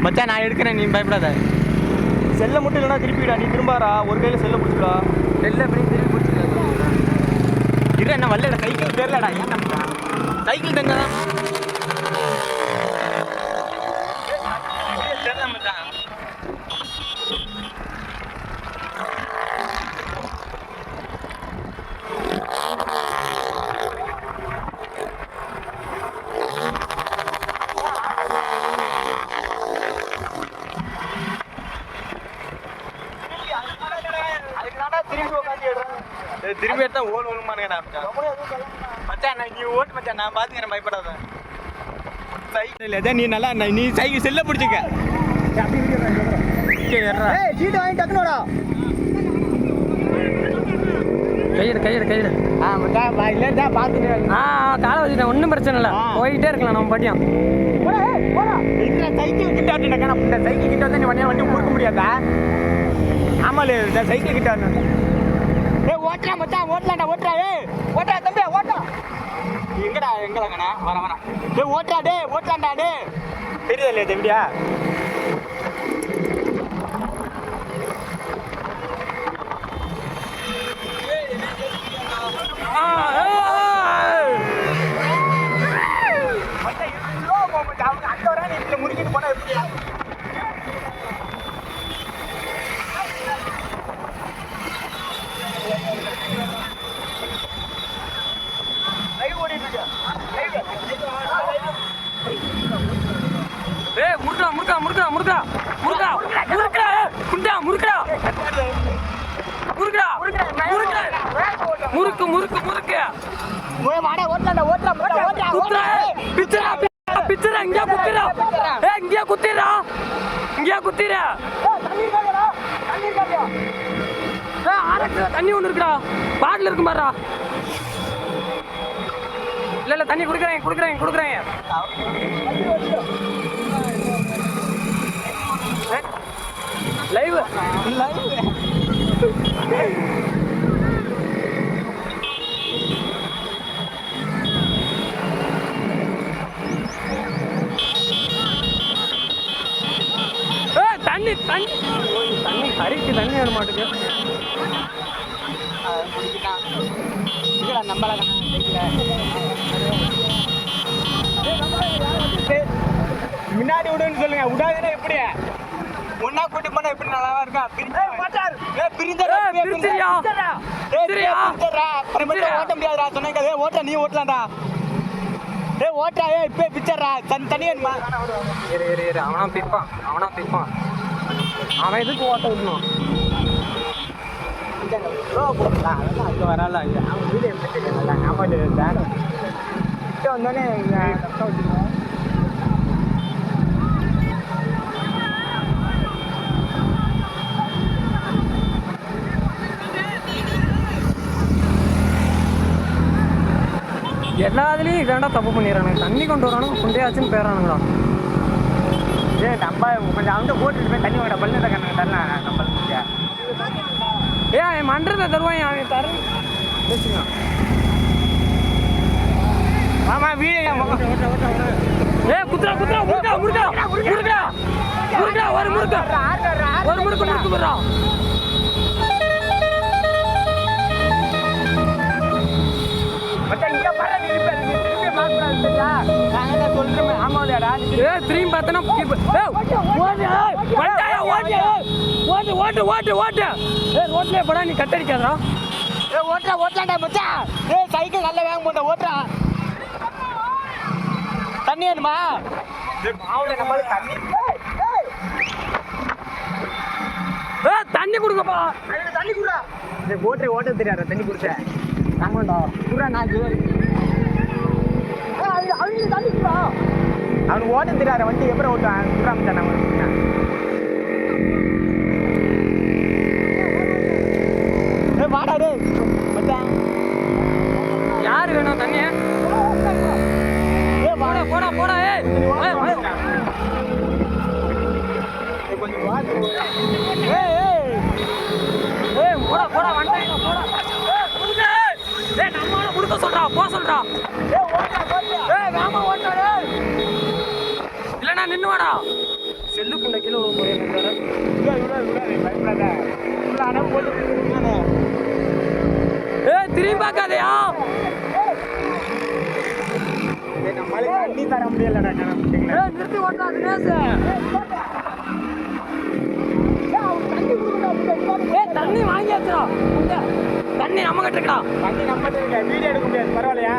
மச்சான் நான் எடுக்கிறேன், நீ பயப்படாத. செல்லை மட்டும் இல்லைனா திருப்பிடா, நீ திரும்பாரா ஒரு கையில் செல்லை பிடிச்சிடா. செல்லை எப்படி திருப்பி பிடிச்சிக்கலாம்? இரு என்ன வரலடா, சைக்கிள் தெரியலடா. ஏன் நம்ம சைக்கிள் தெரிஞ்சாதான் தெரியல மச்சான். திரும்பி எடுத்தா ஓடுமானுங்கடா மச்சான். நீ ஓட்டு மச்சான், நான் பாத்துக்கிறேன், பயப்படாத. சைக்கிள் இல்லை நீ நல்லா நீ சைக்கிள் செல்ல பிடிச்சிக்க. சீட்டு வாங்கி டக்குனோடா கையிடு. மச்சான் இல்லைடா பார்த்துட்டு. காலை வச்சுட்டேன், ஒன்றும் பிரச்சனை இல்லை, போயிட்டே இருக்கலாம் நம்ம பாட்டியும். சைக்கிள் கிட்ட வந்துட்டேன். இந்த சைக்கிள் கிட்ட வந்து நீ வண்டி கொடுக்க முடியாதா? ஆமாம் இந்த சைக்கிள் கிட்ட வந்து ஓட்டுறா மச்சான், ஓட்டலாம்டா, ஓட்டுறா. ஓட்டுறா தம்பி, ஓட்டா. எங்கடாங்கண்ணா வர ஓட்டுறா டே, ஓட்டலாம்டா டே. தெரியுதா இல்லையா தம்பியா? முடிக்கிட்டு போனா எப்படியா? தண்ணி ஒண்ணு இருக்குடா, பாட்டில் இருக்கு பாருடா. இல்ல தண்ணி குடுக்குறேன். லைவ் தண்ணி கறிக்கு தண்ணி வர மாட்டேங்குது. முன்னாடி விடுன்னு சொல்லுங்க, விடாதுன்னா எப்படி ஒன்னா கூட்டி போனா எப்படி நல்லா இருக்கா? ஓட்ட முடியாதுடா சொன்னீங்க. ஓட்ட நீ ஓட்டலாம்டா. ஓட்டா இப்ப பிச்சர்றா தண்ணி வேணுமா? அவனா பிப்பான். அவன் எதுக்கு ஓட்ட விடணும்? அங்கே வரால அவன் வீடு எப்படி தெரியல. ஆமாம் வந்தோடனே கஷ்டம் வச்சுருவோம். எல்லாத்துலேயும் இதாண்டா தப்பு பண்ணிடுறானுங்க. தண்ணி கொண்டு வரானுங்க, குண்டையாச்சுன்னு பேரானுங்களா. நம்ம கொஞ்சம் அவங்க போட்டுட்டு போய் தண்ணி வாங்க பல்ல கண்ணு தரலாம். நம்ம என் மன்றத்தை தருவான், அவன் தர பேசுங்க. ஆமா வீடு குத்துறா ஒரு முறுக்கு போடுறான். திரும்பி பார்த்தனா ரோட்லயே போடா, நீ கட்டடிக்காதா? ஓட்டலாண்டா மச்சான். சைக்கிள் நல்ல வேகம் போட்ட ஓட்டுறா. தண்ணி வேணுமா? தண்ணி கொடுக்கப்பா. தண்ணி குடுறா. ஓட்டுற ஓட்ட தெரியாத தண்ணி குடிச்சேன். ஆமாண்டா குடுறா. நான் அவங்க தண்ணி குடுறா. அவனுக்கு ஓட்ட தெரியாத வண்டி எப்படி ஓட்டுவான்? குடுறாம நம்ம வாடா டே மச்சான். யாரு வேணும் தண்ணி? போடா போடா. கொஞ்சம் போடா வண்டாங்க போடா. நம்ம கொடுக்க சொல்றா, போ சொல்றா. வேமா ஓட்டாரு இல்லைன்னா நின்று வாடா. செல்லு குண்டை கீழே போகிறேன் பயப்படாத திரும்பி பார்க்காதயா நம்மளால தண்ணி தர முடியலடா நிறுத்தி ஓட்டாது நேசு தண்ணி வாங்கியாச்சுடா தண்ணி நம்ம கிட்ட இருக்கா தண்ணி நம்ம இருக்க வீடியோ எடுக்க முடியாது பரவாயில்லையா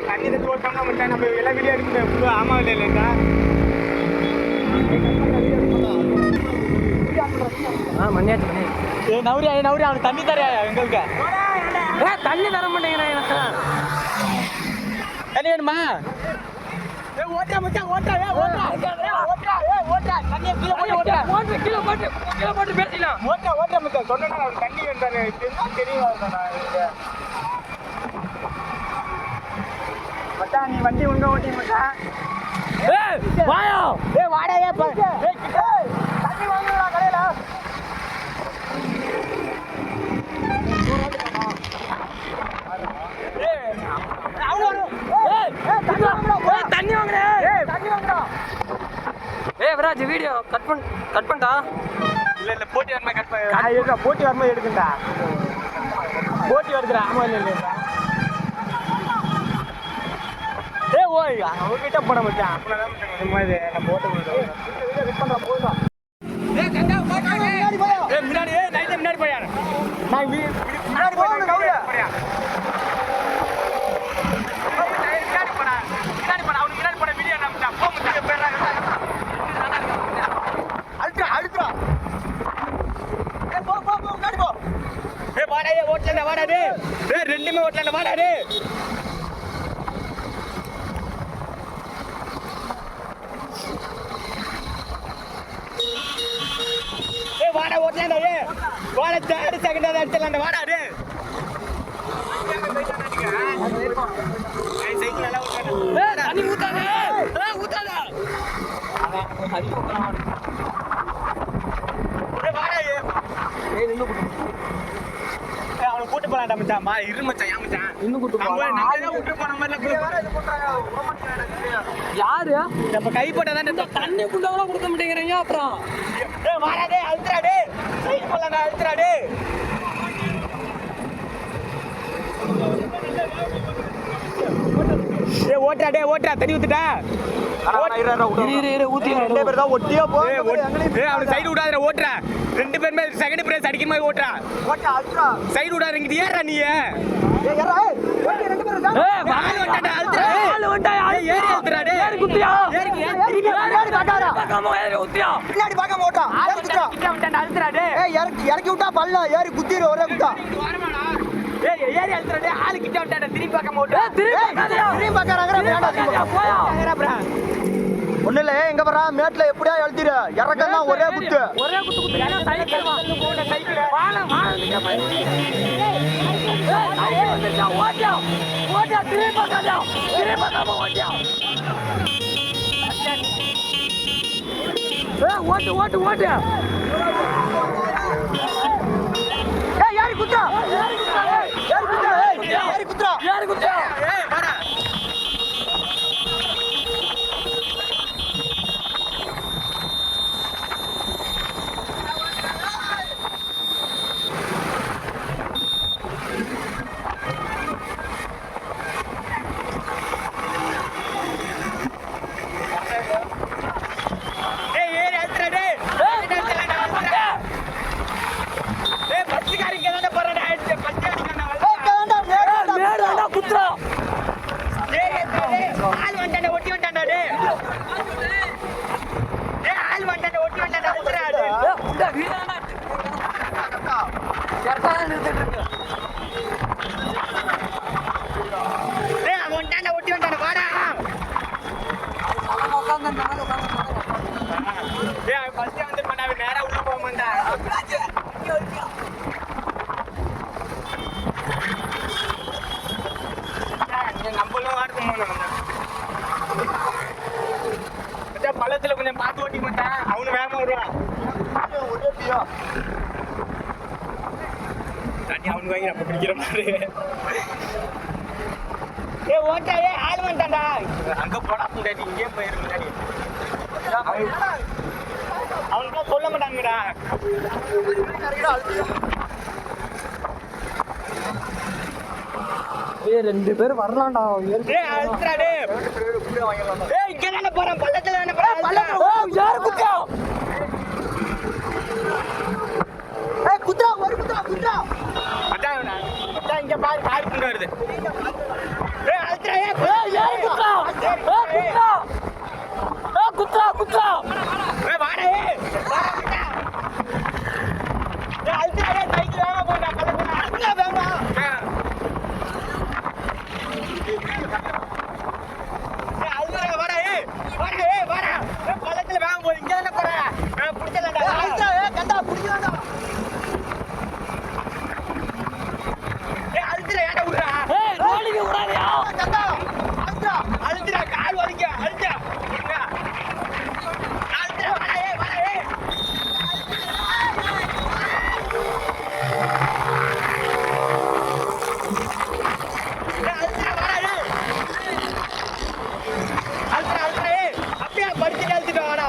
தண்ணி தட்டு ஓட்டாம மட்டும் நம்ம எல்லாம் வீடியோ எடுக்க முடியாது ஆமா இல்லைங்களா மண்ணியாச்சு நவரி அவனுக்கு தண்ணி தரையா எங்களுக்கு தண்ணி தர மாட்டேங்கிறேன் எனக்கு தண்ணி வேணுமா ஓட்டா மச்சான் ஓட்டா தண்ணியை கீழே போட்டு பேசிக்கலாம் ஓட்டா மச்சான் சொன்னா தண்ணி வேண்டானே தெரியும் மச்சான் நீ வண்டி ஒழுங்கா ஓட்டி மச்சான் வாயா வாடா தண்ணி வாங்குறா கடையில தண்ணி வாங்குறா விராஜ் வீடியோ கட் பண்ணிட்டா இல்ல போட்டி வரமா கட் பண்ண போட்டி வரமா எடுக்கண்டா போட்டி வருதுடா ஆமா இல்ல ஓய் அவங்கிட்ட போட மச்சான் அப்பதான் இந்த மாதிரி நம்ம ஓட்ட முடியும் முன்னாடி முன்னாடி போயா நான் முன்னாடி போயா வாடாடே ரெண்டுமே ஓட்டல வாடாடே வாடா ஓட்டல வாடா தேர்ட் செகண்ட் அடிச்சல வாடாடே சைக்கிள் நல்லா ஓட்டல தண்ணி ஊத்தாத அவனை கூட்டு போலாம்டா மச்சான் இரு மச்சான் ஏன் மச்சான் இன்னும் கூட்டு விட்டு போன மாதிரி யாரு நம்ம கை போட்டா தண்ணி குண்டவங்கள கொடுக்க மாட்டேங்கிறீங்க அப்புறம் வாடாடே அழுத்துறாடே சைக்கிள் போலாம்டா அழுத்துறாடே ஓட்டுறா தண்ணி ஊத்துட்டா சைடு விடாத ஓட்டுறா ரெண்டு பேருமே செகண்ட் பிரைஸ் அடிக்கிற மாதிரி ஓட்டுறா சைடு விடாத இங்கிட்டு ஏறா நீ இறக்கி விட்டா பல்ல ஏறி குத்திரு ஒரே குத்தா ஏறி அழுத்துறாடே ஆளு கிட்ட விட்டாடா திரும்பி பார்க்க மாட்டோம் திரும்பி பாக்குறாங்க ஒண்ணு இல்ல எங்க போறா மேட்ல எப்படியா எழுதிரு இறக்கதான் ஒரே குத்து ஓட்டு யாரு குத்தா யாரு குத்தா பள்ளத்துல கொஞ்சம் பார்த்து ஓட்டி மாட்டேன் அவனு வேகமா வருவான் தண்ணி அவனுக்கு வாங்கி நம்ம பிடிக்கிற மாதிரி ஏய் ஓட்டா ஏய் ஆள் வந்துட்டான்டா அங்க போடா முன்னாடி இங்கே போயிரு முன்னாடி அவனுக்கு சொல்ல மாட்டாங்கடா ஏய் 2 பேர் வரலாம்டா ஏய் அல்ட்ரா டேய் ஏய் இங்க தான போறேன் பள்ளத்துல தான போறேன் பள்ளத்துல ஓ யார் குத்தா ஏய் குத்ரா ஒரு குத்ரா அதான் இங்க பாரு கார் கொண்டு வருது ஏய் அல்ட்ரா ஏய் யார் குத்தா குத்தா ஏய் வாடா ஏய் அல்ட்ரா ஏய் சைக்கிள் வேகமா போடா பள்ளத்துல அல்ட்ரா வேகமா பள்ளத்துல வேகம் போய் இங்க தானே போற புடிச்சதாண்டா கண்டா புடிக்கலாம்டா அழுத்துற ஏடா விடுறா ஏய் ரோலிங்க விடாதயா கண்டா அல்ட்ரா அழுத்துற கால் வலிக்க அழுத்துற அழுத்துற வாடா அழுத்துற அப்படியே படிச்சு அழுத்துட்டு வாடா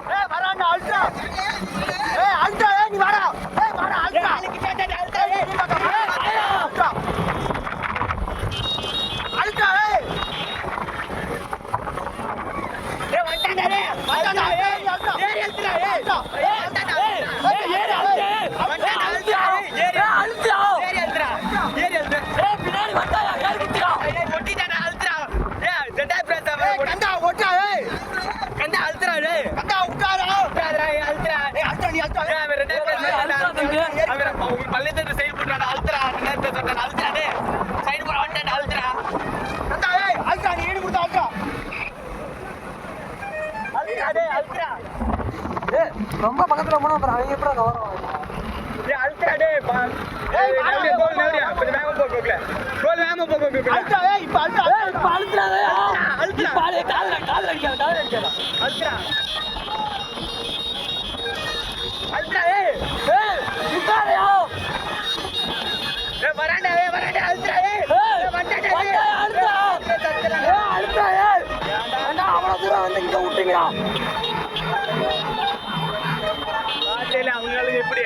ஏய் வரான்டா அல்ட்ரா ஏய் நீ வாடா அல்ட்ரா அழுத்துற நீ பக்கம் அல்ட்ரா அல்ட்ரா ஏய் பின்னாடி வந்தாயா யார் குத்தா கண்டா ஓட்டா ஏய் கண்டா உட்காரா ஏய் அல்ட்ரா நீ அல்ட்ரா கண்டா ஏய் அல்ட்ரா நீ ஈடு கொடுத்தா அல்ட்ரா ஏய் ரொம்ப பக்கத்துல போனா அப்புறம் அவங்க எப்படி கவரம் அல்ட்ரா ஏய் இப்ப அல்ட்ரா ஏய் இப்ப அழுத்துறாதயா பாலே கால்ல அடிக்காத ஏய் குத்தாதயா அழுத்துறா ஏய் ஏண்டா அவ்வளவு தூரம் வந்து இங்க விட்டீங்களா அவங்களுக்கு எப்படி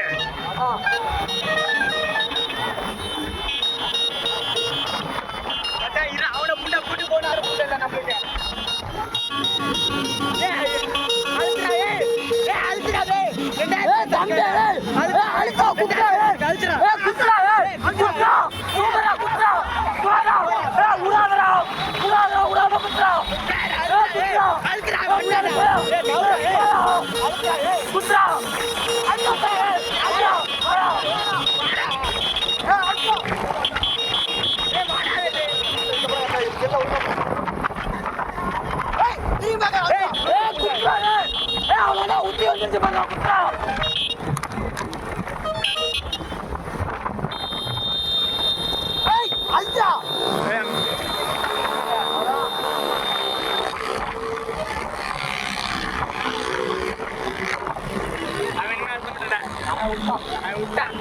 அவனை முன்ன கூட்டு போனாரு நம்மளுக்கு தம்பி அழுத்தா குத்தா குத்தா குத்தா சூப்பரா குத்தா உடாதடா குத்தா குத்தா அவ்வளோதான் ஊத்தி வந்துருச்சு பாருங்க குத்தா அல்ட்ரா அவன் என்ன விட்டான்